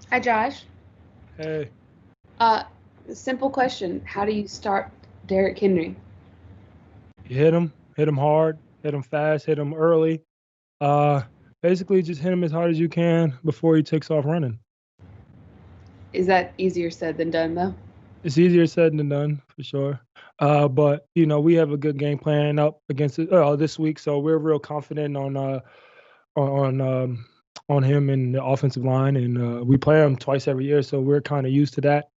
Hi, Josh. Hey, Uh, Simple question. How do you start Derrick Henry? you hit him hard, hit him fast, hit him early. Uh, Basically just hit him as hard as you can before he takes off running. Is that easier said than done, though? It's easier said than done for sure. But we have a good game plan up against it this week, so we're real confident on on him and the offensive line, and we play him twice every year, so we're kind of used to that,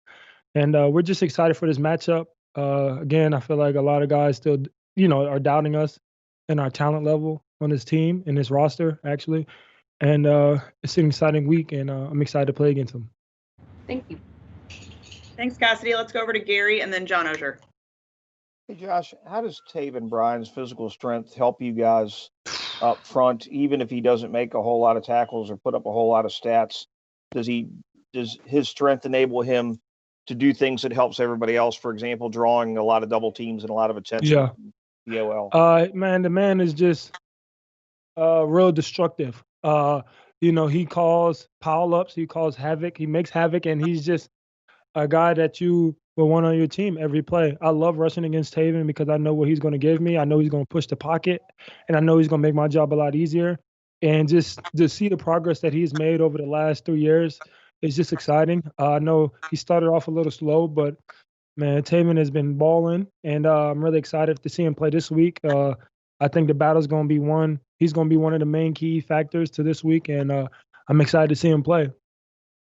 and we're just excited for this matchup. Again, I feel like a lot of guys still are doubting us and our talent level on this team and this roster actually, and it's an exciting week, and I'm excited to play against them. Thank you. Thanks, Cassidy. Let's go over to Gary and then John Ozier. Hey, Josh, how does Taven Bryan's physical strength help you guys up front, even if he doesn't make a whole lot of tackles or put up a whole lot of stats? Does his strength enable him to do things that helps everybody else? For example, drawing a lot of double teams and a lot of attention Yeah. from the OL. Man, the man is just real destructive. He calls pile ups, he calls havoc, he makes havoc, and he's just a guy that you will want on your team every play. I love rushing against Taven because I know what he's going to give me. I know he's going to push the pocket, and I know he's going to make my job a lot easier. And just to see the progress that he's made over the last 3 years is just exciting. I know he started off a little slow, but man, Taven has been balling, and I'm really excited to see him play this week. I think the battle's going to be won. He's going to be one of the main key factors to this week, and I'm excited to see him play.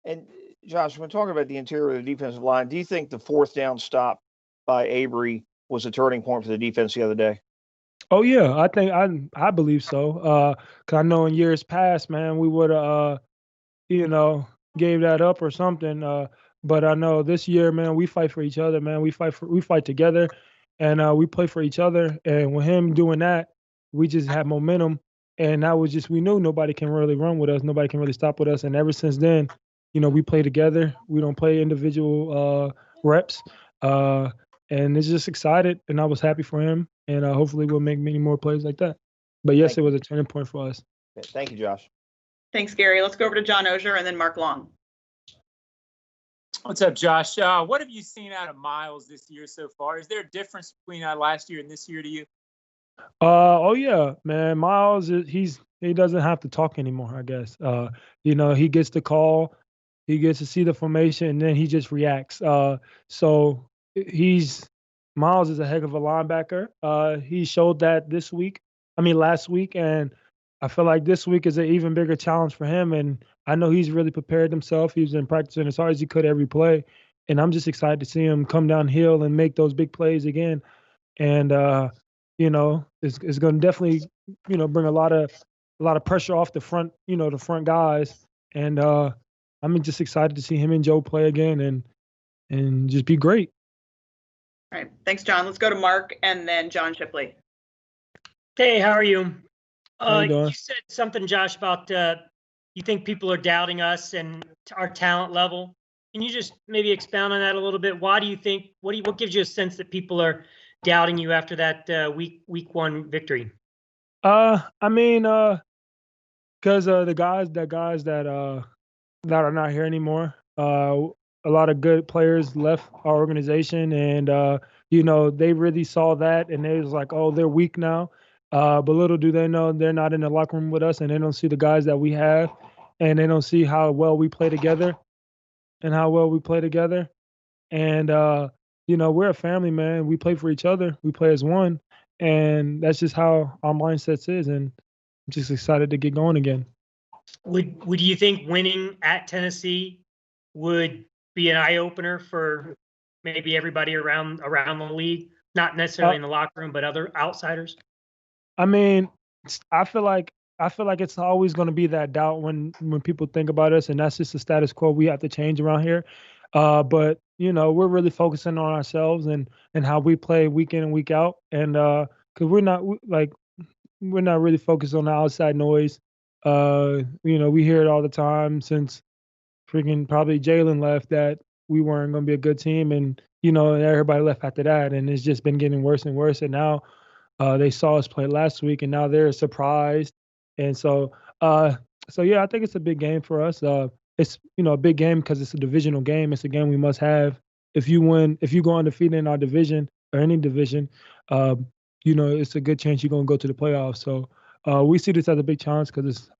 And Josh, when talking about the interior of the defensive line, do you think the fourth down stop by Avery was a turning point for the defense the other day? Oh yeah, I believe so. Cause I know in years past, man, we would have you know gave that up or something. But I know this year, man, we fight for each other, man. We fight together, and we play for each other. And with him doing that, we just had momentum, and that was just we knew nobody can really run with us, nobody can really stop with us. And ever since then, we play together. We don't play individual reps. Uh, and it's just excited, and I was happy for him, and hopefully we'll make many more plays like that. But yes, Thank it you. was a turning point for us. Okay, thank you, Josh. Thanks, Gary. Let's go over to John Ozier and then Mark Long. What's up, Josh? What have you seen out of Miles this year so far? Is there a difference between last year and this year to you? Oh yeah, man. Miles, he doesn't have to talk anymore. I guess. He gets the call, he gets to see the formation, and then he just reacts. So he's Miles is a heck of a linebacker. He showed that this week. I mean, last week, and I feel like this week is an even bigger challenge for him. And I know he's really prepared himself. He's been practicing as hard as he could every play, and I'm just excited to see him come downhill and make those big plays again. And it's going to definitely bring a lot of pressure off the front, the front guys. And I'm just excited to see him and Joe play again and just be great. All right. Thanks, John. Let's go to Mark and then John Shipley. Hey, how are you? How you doing? You said something, Josh, about you think people are doubting us and our talent level. Can you just maybe expound on that a little bit? Why do you think? What gives you a sense that people are doubting you after that week one victory? I mean, because the guys that are not here anymore. A lot of good players left our organization, and they really saw that, and they was like, "Oh, they're weak now." But little do they know, they're not in the locker room with us, and they don't see the guys that we have, and they don't see how well we play together, and we're a family, man. We play for each other. We play as one, and that's just how our mindsets is. And I'm just excited to get going again. Would you think winning at Tennessee would be an eye opener for maybe everybody around the league, not necessarily in the locker room, but other outsiders? I mean, I feel like it's always going to be that doubt when people think about us, and that's just the status quo we have to change around here. But we're really focusing on ourselves and how we play week in and week out, and because we're not really focused on the outside noise. We hear it all the time since freaking probably Jalen left that we weren't going to be a good team, and everybody left after that, and it's just been getting worse and worse. And now they saw us play last week, and now they're surprised, and so yeah, I think it's a big game for us. it's a big game because it's a divisional game. It's a game we must have. If you go undefeated in our division or any division, it's a good chance you're gonna go to the playoffs. So we see this as a big challenge because it's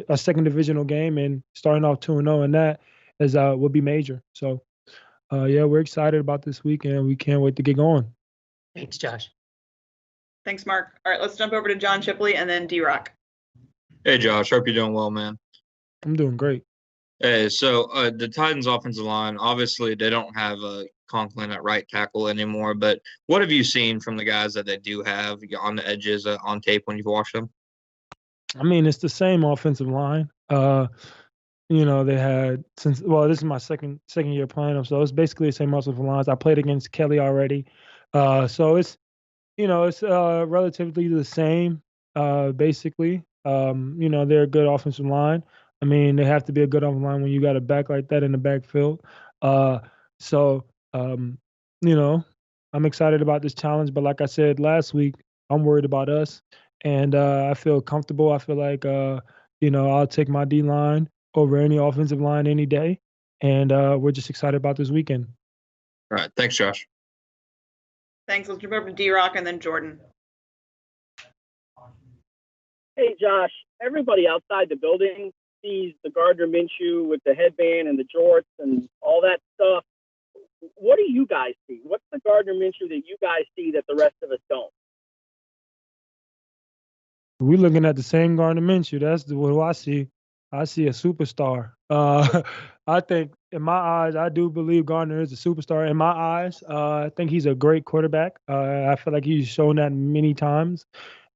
a second divisional game, and starting off 2-0 and that is will be major. So yeah, we're excited about this weekend. We can't wait to get going. Thanks, Josh. Thanks, Mark. All right, let's jump over to John Shipley and then D-Rock. Hey, Josh. Hope you're doing well, man. I'm doing great. Hey, so the Titans' offensive line, obviously, they don't have Conklin at right tackle anymore. But what have you seen from the guys that they do have on the edges on tape when you've watched them? I mean, it's the same offensive line. They had this is my second year playing them, so it's basically the same offensive lines. I played against Kelly already, so it's relatively the same. Basically, they're a good offensive line. I mean, they have to be a good offensive line when you got a back like that in the backfield. So I'm excited about this challenge, but like I said last week, I'm worried about us, and I feel comfortable. I feel like I'll take my D line over any offensive line any day, and we're just excited about this weekend. All right, thanks, Josh. Thanks. Let's jump over to D-Rock and then Jordan. Hey, Josh, everybody outside the building sees the Gardner Minshew with the headband and the jorts and all that stuff. What do you guys see? What's the Gardner Minshew that you guys see that the rest of us don't? We're looking at the same Gardner Minshew. That's what I see. I see a superstar. I think, in my eyes, I do believe Gardner is a superstar. In my eyes, I think he's a great quarterback. I feel like he's shown that many times,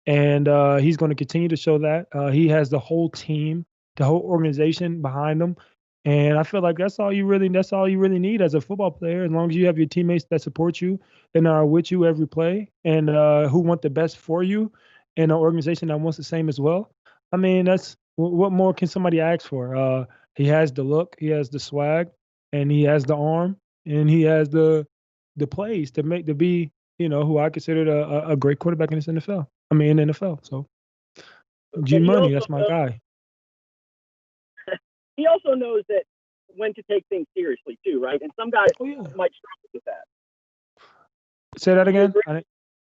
and he's going to continue to show that. He has the whole team, the whole organization behind him, and I feel like that's all you really need as a football player. As long as you have your teammates that support you and are with you every play, and who want the best for you, and an organization that wants the same as well. I mean, what more can somebody ask for? He has the look, he has the swag, and he has the arm, and he has the plays to be who I consider a great quarterback in this NFL. I mean, in NFL. So G Money, that's my guy. He also knows that when to take things seriously too, right? And some guys might struggle with that. Say that again.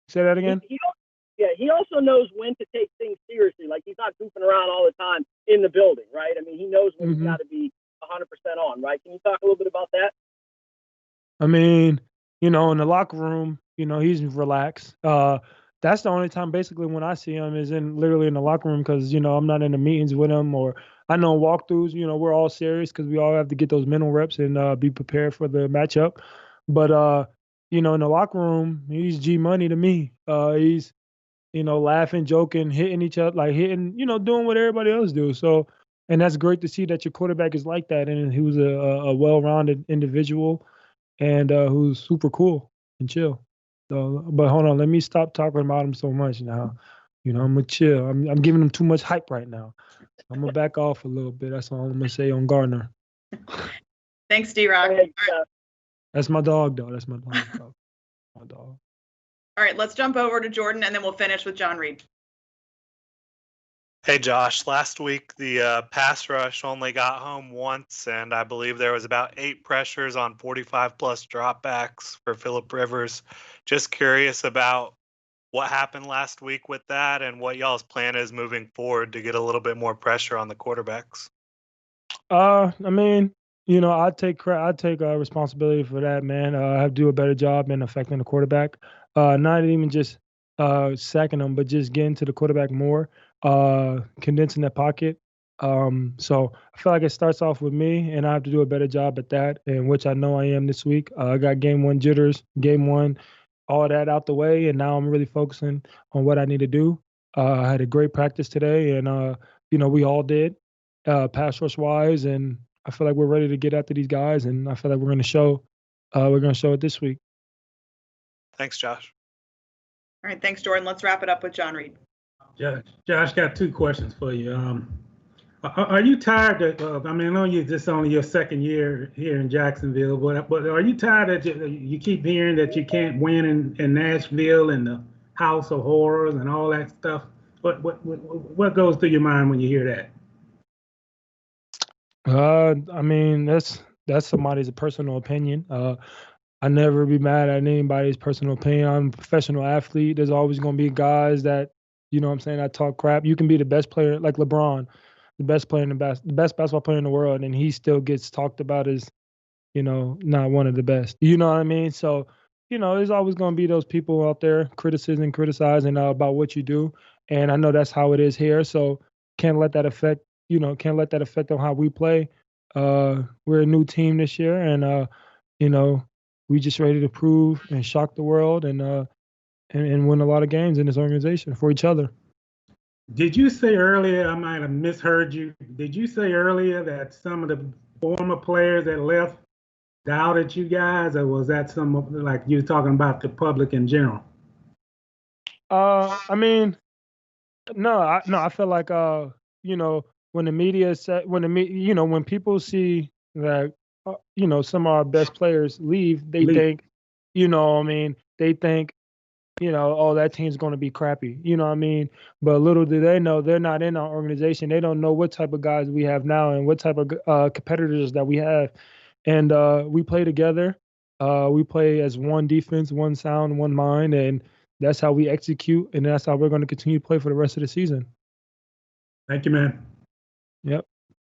Say that again. He also knows when to take things seriously. Like, he's not goofing around all the time in the building, right? I mean, he knows when he's got to be 100% on, right? Can you talk a little bit about that? I mean, in the locker room, he's relaxed. That's the only time basically when I see him is literally in the locker room because, I'm not in the meetings with him, or I know walkthroughs, we're all serious because we all have to get those mental reps and be prepared for the matchup. But, in the locker room, he's G Money to me. He's, laughing, joking, hitting each other, doing what everybody else do. So, and that's great to see that your quarterback is like that. And he was a well-rounded individual and who's super cool and chill. So, but hold on, let me stop talking about him so much now. I'm gonna chill. I'm giving him too much hype right now. I'm gonna back off a little bit. That's all I'm gonna say on Gardner. Thanks, D-Rock. That's my dog, though. That's my dog. My dog. All right, let's jump over to Jordan, and then we'll finish with John Reed. Hey, Josh. Last week, the pass rush only got home once, and I believe there was about 8 pressures on 45-plus dropbacks for Phillip Rivers. Just curious about what happened last week with that and what y'all's plan is moving forward to get a little bit more pressure on the quarterbacks. I mean, I take responsibility for that, man. I have to do a better job in affecting the quarterback. Not even just sacking them, but just getting to the quarterback more, condensing that pocket. So I feel like it starts off with me, and I have to do a better job at that, and which I know I am this week. I got game 1 jitters, game 1, all that out the way, and now I'm really focusing on what I need to do. I had a great practice today, and we all did, pass rush wise, and I feel like we're ready to get after these guys, and I feel like we're going to show it this week. Thanks, Josh. All right, thanks, Jordan. Let's wrap it up with John Reed. Josh, got 2 questions for you. Are you tired of, I know this only your second year here in Jacksonville, but are you tired that you keep hearing that you can't win in Nashville and the House of Horrors and all that stuff? What goes through your mind when you hear that? I mean, that's somebody's personal opinion. I never be mad at anybody's personal opinion. I'm a professional athlete. There's always gonna be guys that, you know what I'm saying, I talk crap. You can be the best player like LeBron, the best player in the best basketball player in the world, and he still gets talked about as, not one of the best. You know what I mean? So, there's always gonna be those people out there criticizing about what you do. And I know that's how it is here. So can't let that affect, on how we play. We're a new team this year, and you know, we just ready to prove and shock the world and win a lot of games in this organization for each other. Did you say earlier, I might have misheard you, did you say earlier that some of the former players that left doubted you guys, or was that like you were talking about the public in general? I mean, no, I feel like when the media said when people see that some of our best players leave, they think, they think, oh, that team's going to be crappy. You know what I mean? But little do they know, they're not in our organization. They don't know what type of guys we have now and what type of competitors that we have. And we play together. We play as one defense, one sound, one mind, and that's how we execute, and that's how we're going to continue to play for the rest of the season. Thank you, man. Yep.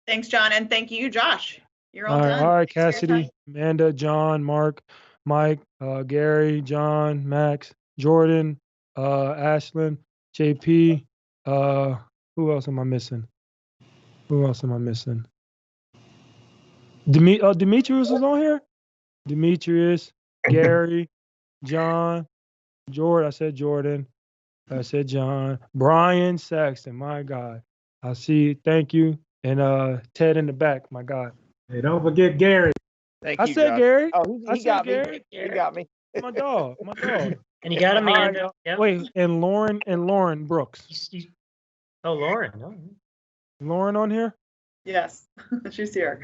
Thanks, John, and thank you, Josh. You're all All right, done. all right, Thanks for your Cassidy, Amanda, John, Mark, Mike, Gary, John, Max, Jordan, Ashlyn, JP. Who else am I missing? Demetrius is on here. Demetrius, Gary, John, Jordan. I said Jordan. I said John. Brian Saxton. My God. I see. Thank you. And Ted in the back. My God. Hey, don't forget Gary. Thank I you, said Josh. Gary. Oh, I he said got me. Gary. He got me. My dog. And you got All right, Amanda. Yep. wait, and Lauren Brooks. Oh, Lauren. No. Lauren on here? Yes, she's here.